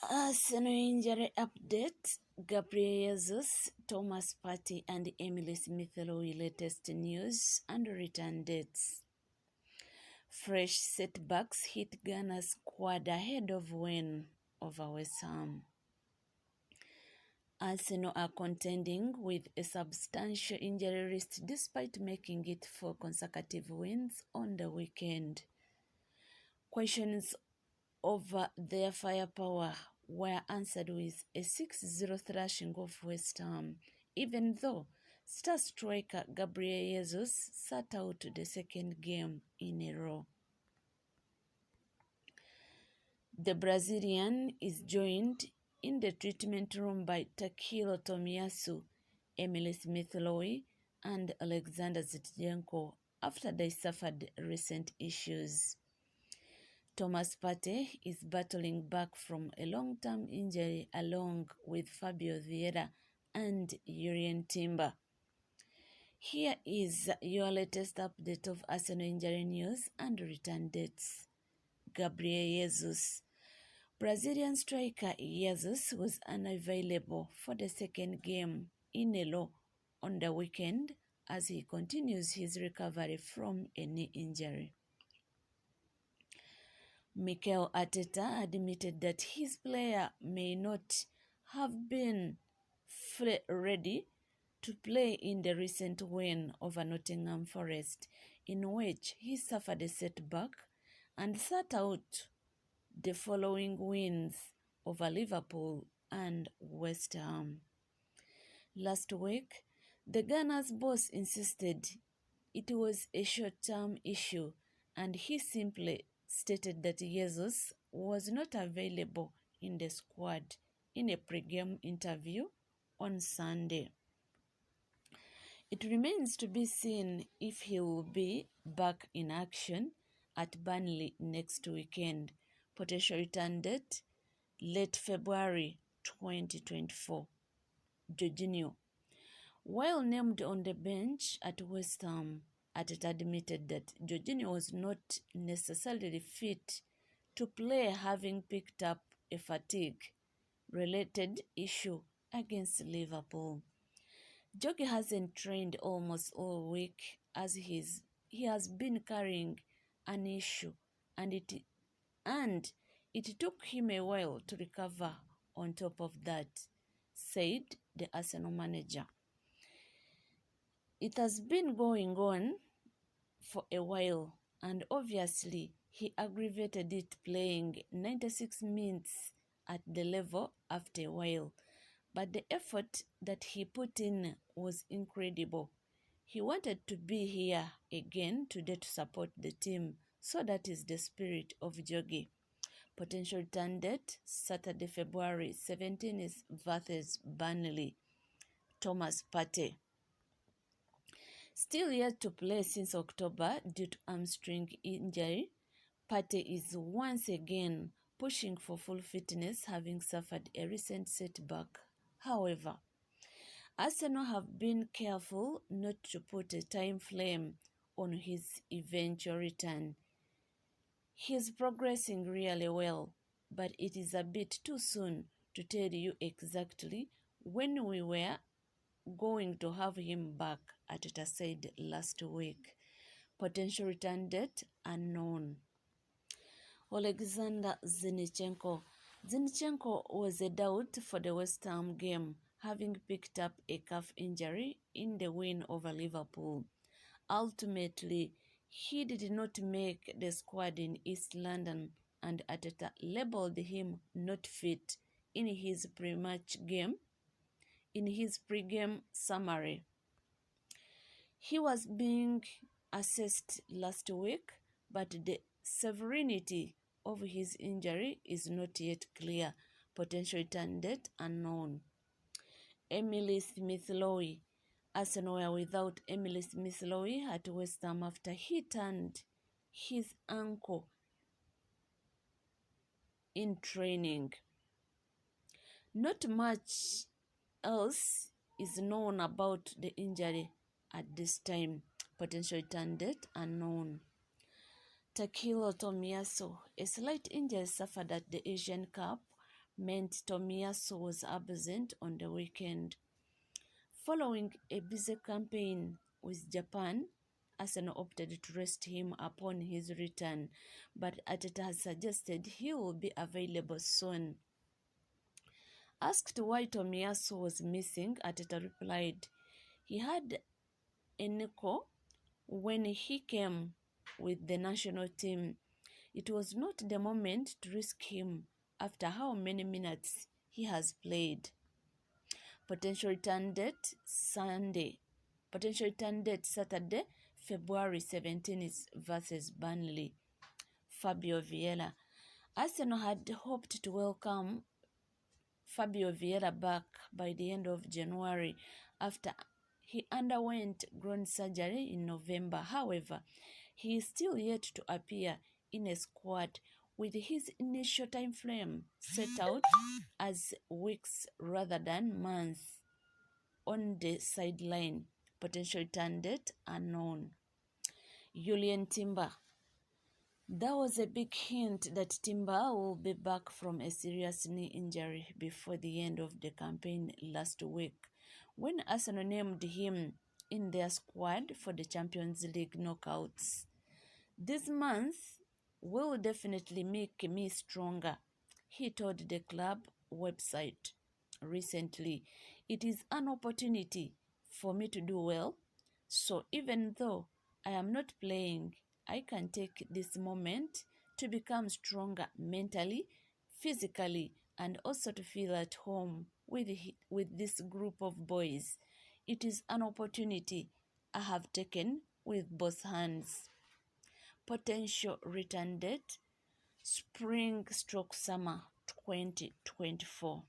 Arsenal injury update. Gabriel Jesus, Thomas Partey and Emile Smith-Rowe latest news and return dates. Fresh setbacks hit Ghana's squad ahead of win over West Ham. Arsenal are contending with a substantial injury risk despite making it 4 consecutive wins on the weekend. Questions over their firepower were answered with a 6-0 thrashing of West Ham, even though star striker Gabriel Jesus sat out the second game in a row. The Brazilian is joined in the treatment room by Tomiyasu, Emile Smith-Rowe, and Oleksandr Zinchenko after they suffered recent issues. Thomas Partey is battling back from a long-term injury along with Vieira and Jurrien Timber. Here is your latest update of Arsenal injury news and return dates. Gabriel Jesus. Brazilian striker Jesus was unavailable for the second game in a row on the weekend as he continues his recovery from a knee injury. Mikel Arteta admitted that his player may not have been ready to play in the recent win over Nottingham Forest, in which he suffered a setback and sat out the following wins over Liverpool and West Ham. Last week, the Gunners' boss insisted it was a short-term issue, and he simply stated that Jesus was not available in the squad in a pre-game interview on Sunday. It remains to be seen if he will be back in action at Burnley next weekend. Potential return date, late February 2024. Jorginho. While named on the bench at West Ham, Arteta admitted that Jorginho was not necessarily fit to play, having picked up a fatigue-related issue against Liverpool. Jorge hasn't trained almost all week as he has been carrying an issue, and it took him a while to recover on top of that, said the Arsenal manager. It has been going on for a while, and obviously he aggravated it playing 96 minutes at the level after a while. But the effort that he put in was incredible. He wanted to be here again today to support the team, so that is the spirit of Jorge. Potential return date, Saturday, February 17 is versus Burnley. Thomas Partey. Still yet to play since October due to hamstring injury, Partey is once again pushing for full fitness, having suffered a recent setback. However, Arsenal have been careful not to put a time frame on his eventual return. He is progressing really well, but it is a bit too soon to tell you exactly when we were going to have him back, Arteta said last week. Potential return date unknown. Oleksandr Zinchenko. Zinchenko was a doubt for the West Ham game, having picked up a calf injury in the win over Liverpool. Ultimately, he did not make the squad in East London, and Arteta labelled him not fit in his pre-game summary. He was being assessed last week, but the severity of his injury is not yet clear. Potential return date unknown. Emile Smith-Rowe. Arsenal were without Emile Smith-Rowe at West Ham after he turned his ankle in training. Not much else is known about the injury at this time. Potential return date unknown. Tomiyasu. A slight injury suffered at the Asian Cup meant Tomiyasu was absent on the weekend. Following a busy campaign with Japan, Arsenal opted to rest him upon his return, but Arteta has suggested he will be available soon. Asked why Tomiyasu was missing, Arteta replied, he had a nickel when he came with the national team. It was not the moment to risk him after how many minutes he has played. Potential return date Sunday. Potential return date Saturday, February 17 is versus Burnley. Fabio Vieira. Arsenal had hoped to welcome Fabio Vieira back by the end of January after he underwent groin surgery in November. However, he is still yet to appear in a squad with his initial time frame set out as weeks rather than months on the sideline. Potential return date unknown. Jurrien Timber. There was a big hint that Timber will be back from a serious knee injury before the end of the campaign last week, when Arsenal named him in their squad for the Champions League knockouts. This month will definitely make me stronger, he told the club website recently. It is an opportunity for me to do well, so even though I am not playing, I can take this moment to become stronger mentally, physically, and also to feel at home with this group of boys. It is an opportunity I have taken with both hands. Potential return date spring/summer 2024.